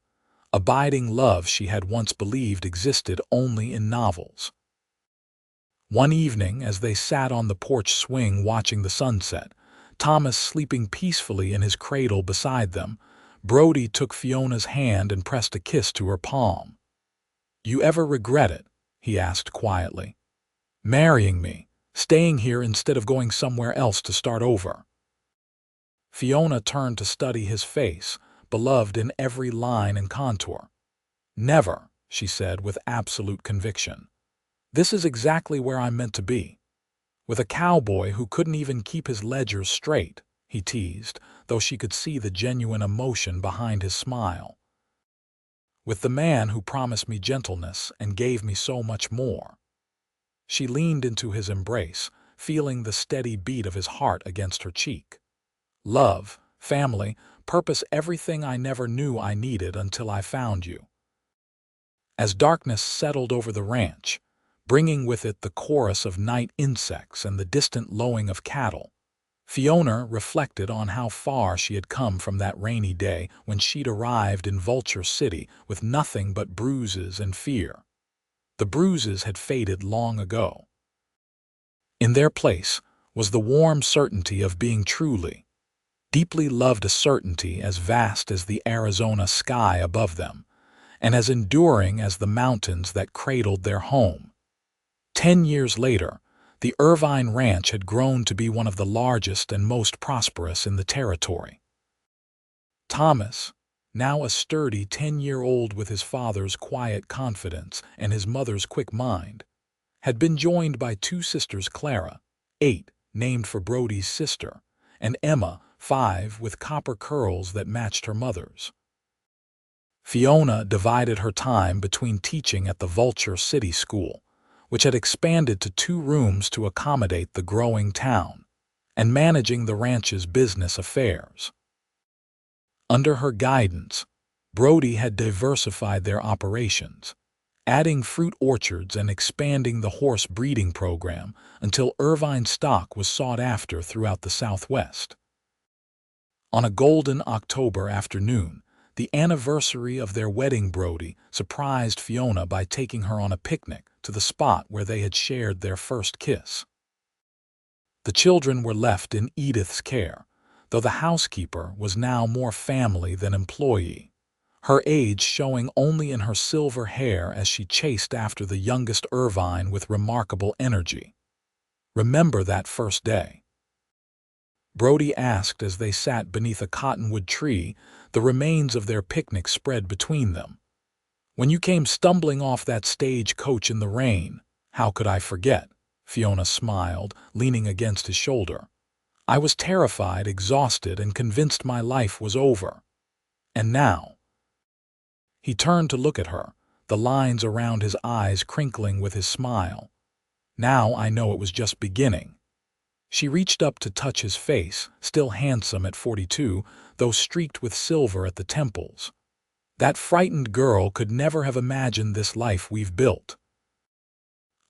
abiding love she had once believed existed only in novels. One evening, as they sat on the porch swing watching the sunset, Thomas sleeping peacefully in his cradle beside them, Brody took Fiona's hand and pressed a kiss to her palm. "You ever regret it?" he asked quietly. "Marrying me," staying here instead of going somewhere else to start over. Fiona turned to study his face, beloved in every line and contour. Never, she said with absolute conviction. This is exactly where I'm meant to be. With a cowboy who couldn't even keep his ledgers straight, he teased, though she could see the genuine emotion behind his smile. With the man who promised me gentleness and gave me so much more. She leaned into his embrace, feeling the steady beat of his heart against her cheek. Love, family, purpose, everything I never knew I needed until I found you. As darkness settled over the ranch, bringing with it the chorus of night insects and the distant lowing of cattle, Fiona reflected on how far she had come from that rainy day when she'd arrived in Vulture City with nothing but bruises and fear. The bruises had faded long ago. In their place was the warm certainty of being truly, deeply loved, a certainty as vast as the Arizona sky above them, and as enduring as the mountains that cradled their home. 10 years later, the Irvine Ranch had grown to be one of the largest and most prosperous in the territory. Thomas, now a sturdy 10-year-old with his father's quiet confidence and his mother's quick mind, had been joined by two sisters, Clara, 8, named for Brody's sister, and Emma, 5, with copper curls that matched her mother's. Fiona divided her time between teaching at the Vulture City School, which had expanded to 2 rooms to accommodate the growing town, and managing the ranch's business affairs. Under her guidance, Brody had diversified their operations, adding fruit orchards and expanding the horse breeding program until Irvine stock was sought after throughout the Southwest. On a golden October afternoon, the anniversary of their wedding, Brody surprised Fiona by taking her on a picnic to the spot where they had shared their first kiss. The children were left in Edith's care, though the housekeeper was now more family than employee, her age showing only in her silver hair as she chased after the youngest Irvine with remarkable energy. "Remember that first day?" Brody asked as they sat beneath a cottonwood tree, the remains of their picnic spread between them. "When you came stumbling off that stagecoach in the rain, how could I forget?" Fiona smiled, leaning against his shoulder. "I was terrified, exhausted, and convinced my life was over. And now—" He turned to look at her, the lines around his eyes crinkling with his smile. "Now I know it was just beginning." She reached up to touch his face, still handsome at 42, though streaked with silver at the temples. "That frightened girl could never have imagined this life we've built."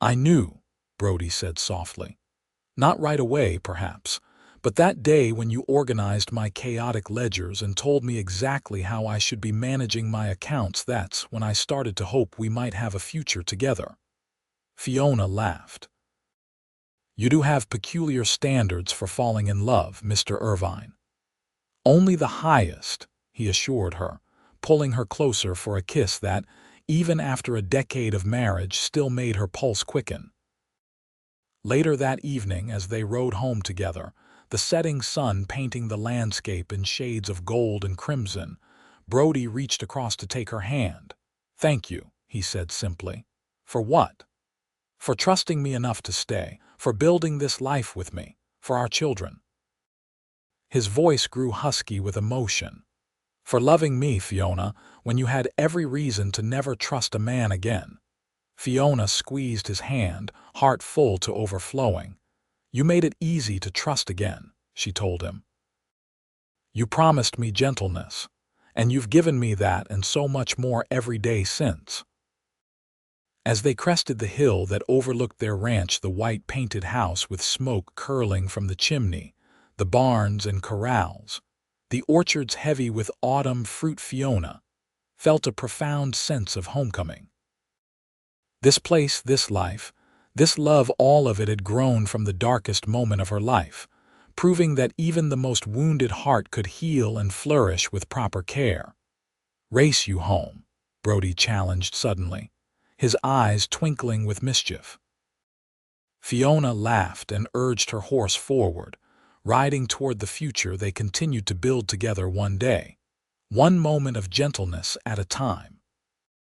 "I knew," Brody said softly. "Not right away, perhaps, but that day when you organized my chaotic ledgers and told me exactly how I should be managing my accounts, that's when I started to hope we might have a future together." Fiona laughed. "You do have peculiar standards for falling in love, Mr. Irvine." "Only the highest," he assured her, pulling her closer for a kiss that, even after a decade of marriage, still made her pulse quicken. Later that evening, as they rode home together, the setting sun painting the landscape in shades of gold and crimson, Brody reached across to take her hand. "Thank you," he said simply. "For what?" "For trusting me enough to stay, for building this life with me, for our children." His voice grew husky with emotion. "For loving me, Fiona, when you had every reason to never trust a man again." Fiona squeezed his hand, heart full to overflowing. "You made it easy to trust again," she told him. "You promised me gentleness, and you've given me that and so much more every day since." As they crested the hill that overlooked their ranch, the white painted house with smoke curling from the chimney, the barns and corrals, the orchards heavy with autumn fruit, Fiona felt a profound sense of homecoming. This place, this life, this love, all of it had grown from the darkest moment of her life, proving that even the most wounded heart could heal and flourish with proper care. "Race you home," Brody challenged suddenly, his eyes twinkling with mischief. Fiona laughed and urged her horse forward, riding toward the future they continued to build together one day, one moment of gentleness at a time.